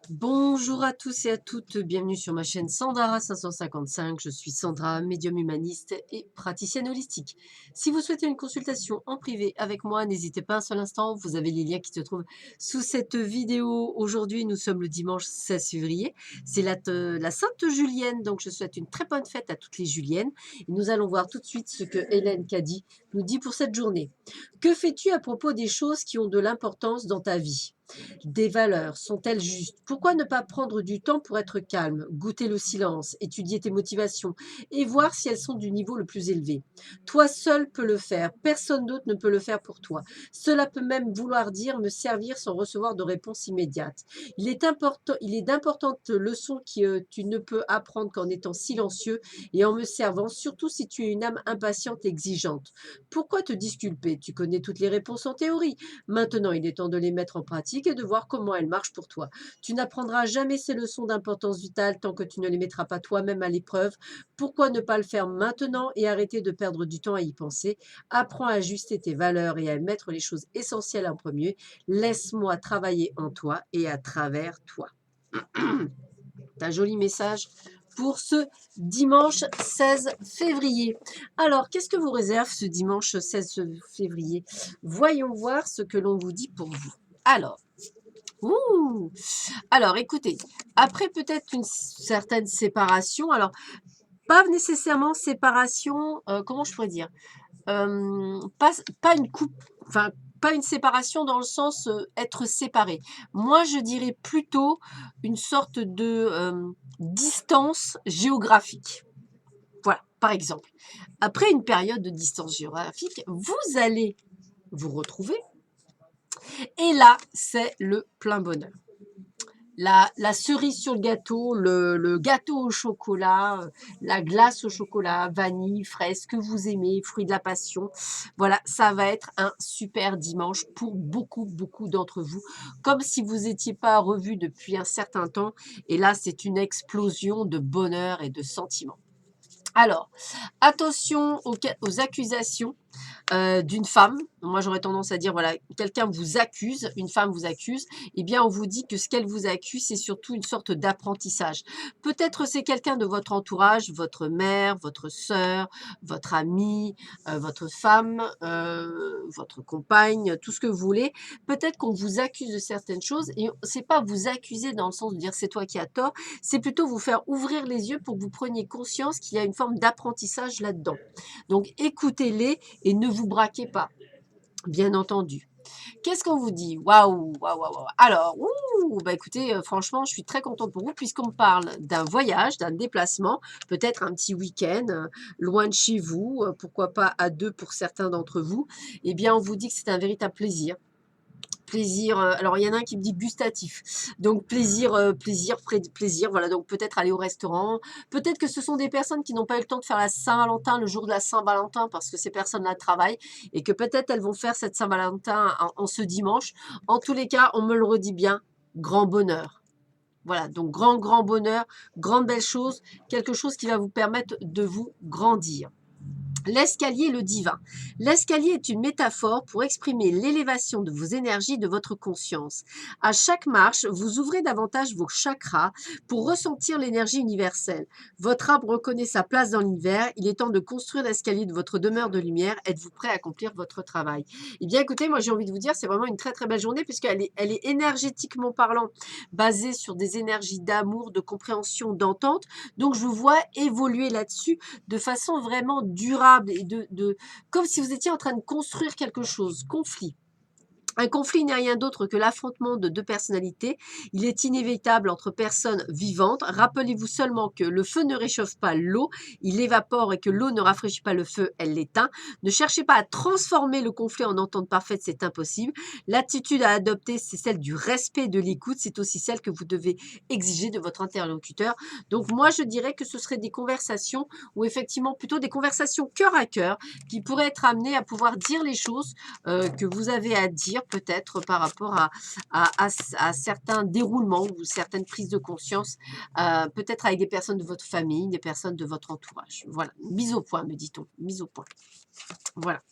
Bonjour à tous et à toutes, bienvenue sur ma chaîne Sandara 555. Je suis Sandra, médium humaniste et praticienne holistique. Si vous souhaitez une consultation en privé avec moi, n'hésitez pas un seul instant, vous avez les liens qui se trouvent sous cette vidéo. Aujourd'hui, nous sommes le dimanche 16 février, c'est la Sainte Julienne, donc je souhaite une très bonne fête à toutes les Juliennes. Et nous allons voir tout de suite ce que Hélène Caddy nous dit pour cette journée. Que fais-tu à propos des choses qui ont de l'importance dans ta vie ? Des valeurs sont-elles justes? Pourquoi ne pas prendre du temps pour être calme, goûter le silence, étudier tes motivations et voir si elles sont du niveau le plus élevé? Toi seul peux le faire, personne d'autre ne peut le faire pour toi. Cela peut même vouloir dire me servir sans recevoir de réponse immédiate. Il est d'importantes leçons que tu ne peux apprendre qu'en étant silencieux et en me servant, surtout si tu es une âme impatiente et exigeante. Pourquoi te disculper? Tu connais toutes les réponses en théorie. Maintenant, il est temps de les mettre en pratique et de voir comment elles marchent pour toi. Tu n'apprendras jamais ces leçons d'importance vitale tant que tu ne les mettras pas toi-même à l'épreuve. Pourquoi ne pas le faire maintenant et arrêter de perdre du temps à y penser? Apprends à ajuster tes valeurs et à mettre les choses essentielles en premier. Laisse-moi travailler en toi et à travers toi. Un joli message pour ce dimanche 16 février. Alors, qu'est-ce que vous réserve ce dimanche 16 février? Voyons voir ce que l'on vous dit pour vous. Ouh, alors écoutez, après peut-être une certaine séparation, alors pas nécessairement séparation, comment je pourrais dire? Pas une coupe, enfin pas une séparation dans le sens être séparé. Moi, je dirais plutôt une sorte de distance géographique. Voilà, par exemple. Après une période de distance géographique, vous allez vous retrouver et là, c'est le plein bonheur. La cerise sur le gâteau, le gâteau au chocolat, la glace au chocolat, vanille, fraise, que vous aimez, fruits de la passion. Voilà, ça va être un super dimanche pour beaucoup, beaucoup d'entre vous, comme si vous n'étiez pas revus depuis un certain temps. Et là, c'est une explosion de bonheur et de sentiments. Alors, attention aux accusations d'une femme. Moi, j'aurais tendance à dire, voilà, quelqu'un vous accuse, une femme vous accuse, eh bien, on vous dit que ce qu'elle vous accuse, c'est surtout une sorte d'apprentissage. Peut-être c'est quelqu'un de votre entourage, votre mère, votre sœur, votre amie, votre femme, votre compagne, tout ce que vous voulez. Peut-être qu'on vous accuse de certaines choses et c'est pas vous accuser dans le sens de dire c'est toi qui as tort, c'est plutôt vous faire ouvrir les yeux pour que vous preniez conscience qu'il y a une forme d'apprentissage là-dedans. Donc, écoutez-les et ne vous braquez pas, bien entendu. Qu'est-ce qu'on vous dit? Waouh, waouh, waouh. Alors, bah écoutez, franchement, je suis très contente pour vous puisqu'on me parle d'un voyage, d'un déplacement, peut-être un petit week-end loin de chez vous, pourquoi pas à deux pour certains d'entre vous. Eh bien, on vous dit que c'est un véritable plaisir. Plaisir, alors il y en a un qui me dit gustatif, donc plaisir, voilà, donc peut-être aller au restaurant, peut-être que ce sont des personnes qui n'ont pas eu le temps de faire la Saint-Valentin le jour de la Saint-Valentin parce que ces personnes-là travaillent et que peut-être elles vont faire cette Saint-Valentin en ce dimanche. En tous les cas, on me le redit bien, grand bonheur. Voilà, donc grand bonheur, grande belle chose, quelque chose qui va vous permettre de vous grandir. L'escalier, le divin. L'escalier est une métaphore pour exprimer l'élévation de vos énergies, de votre conscience. À chaque marche, vous ouvrez davantage vos chakras pour ressentir l'énergie universelle. Votre arbre reconnaît sa place dans l'univers. Il est temps de construire l'escalier de votre demeure de lumière. Êtes-vous prêt à accomplir votre travail? Eh bien, écoutez, moi j'ai envie de vous dire, c'est vraiment une très très belle journée puisqu'elle est énergétiquement parlant basée sur des énergies d'amour, de compréhension, d'entente. Donc, je vous vois évoluer là-dessus de façon vraiment durable et comme si vous étiez en train de construire quelque chose, conflit. Un conflit n'est rien d'autre que l'affrontement de deux personnalités. Il est inévitable entre personnes vivantes. Rappelez-vous seulement que le feu ne réchauffe pas l'eau, il évapore et que l'eau ne rafraîchit pas le feu, elle l'éteint. Ne cherchez pas à transformer le conflit en entente parfaite, c'est impossible. L'attitude à adopter, c'est celle du respect et de l'écoute. C'est aussi celle que vous devez exiger de votre interlocuteur. Donc moi, je dirais que ce serait des conversations ou effectivement plutôt des conversations cœur à cœur qui pourraient être amenées à pouvoir dire les choses que vous avez à dire peut-être par rapport à certains déroulements ou certaines prises de conscience, peut-être avec des personnes de votre famille, des personnes de votre entourage. Voilà, mise au point, me dit-on, mise au point. Voilà.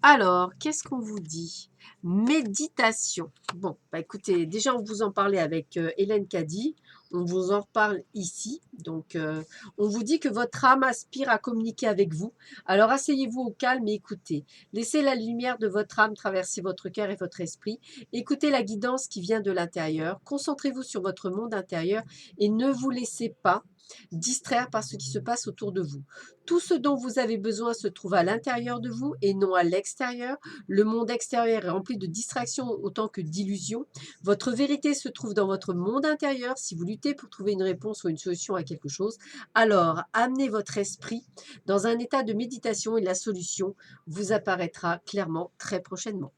Alors, qu'est-ce qu'on vous dit? Méditation. Bon, bah écoutez, déjà on vous en parlait avec Hélène Caddy, on vous en reparle ici. Donc, on vous dit que votre âme aspire à communiquer avec vous. Alors, asseyez-vous au calme et écoutez. Laissez la lumière de votre âme traverser votre cœur et votre esprit. Écoutez la guidance qui vient de l'intérieur. Concentrez-vous sur votre monde intérieur et ne vous laissez pas distraire par ce qui se passe autour de vous. Tout ce dont vous avez besoin se trouve à l'intérieur de vous et non à l'extérieur. Le monde extérieur est rempli de distractions autant que d'illusions. Votre vérité se trouve dans votre monde intérieur. Si vous luttez pour trouver une réponse ou une solution à quelque chose, alors amenez votre esprit dans un état de méditation et la solution vous apparaîtra clairement très prochainement.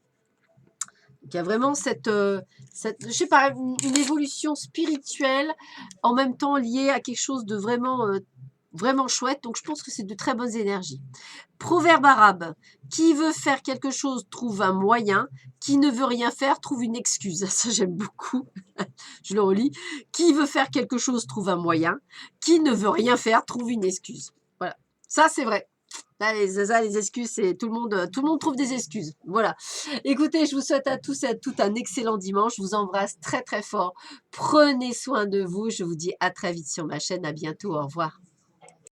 Donc, il y a vraiment je sais pas, une évolution spirituelle en même temps liée à quelque chose de vraiment chouette. Donc, je pense que c'est de très bonnes énergies. Proverbe arabe. Qui veut faire quelque chose trouve un moyen. Qui ne veut rien faire trouve une excuse. Ça, j'aime beaucoup. Je le relis. Qui veut faire quelque chose trouve un moyen. Qui ne veut rien faire trouve une excuse. Voilà. Ça, c'est vrai. Là, les excuses, c'est tout le monde trouve des excuses. Voilà. Écoutez, je vous souhaite à tous et à toutes un excellent dimanche. Je vous embrasse très très fort. Prenez soin de vous. Je vous dis à très vite sur ma chaîne. À bientôt. Au revoir.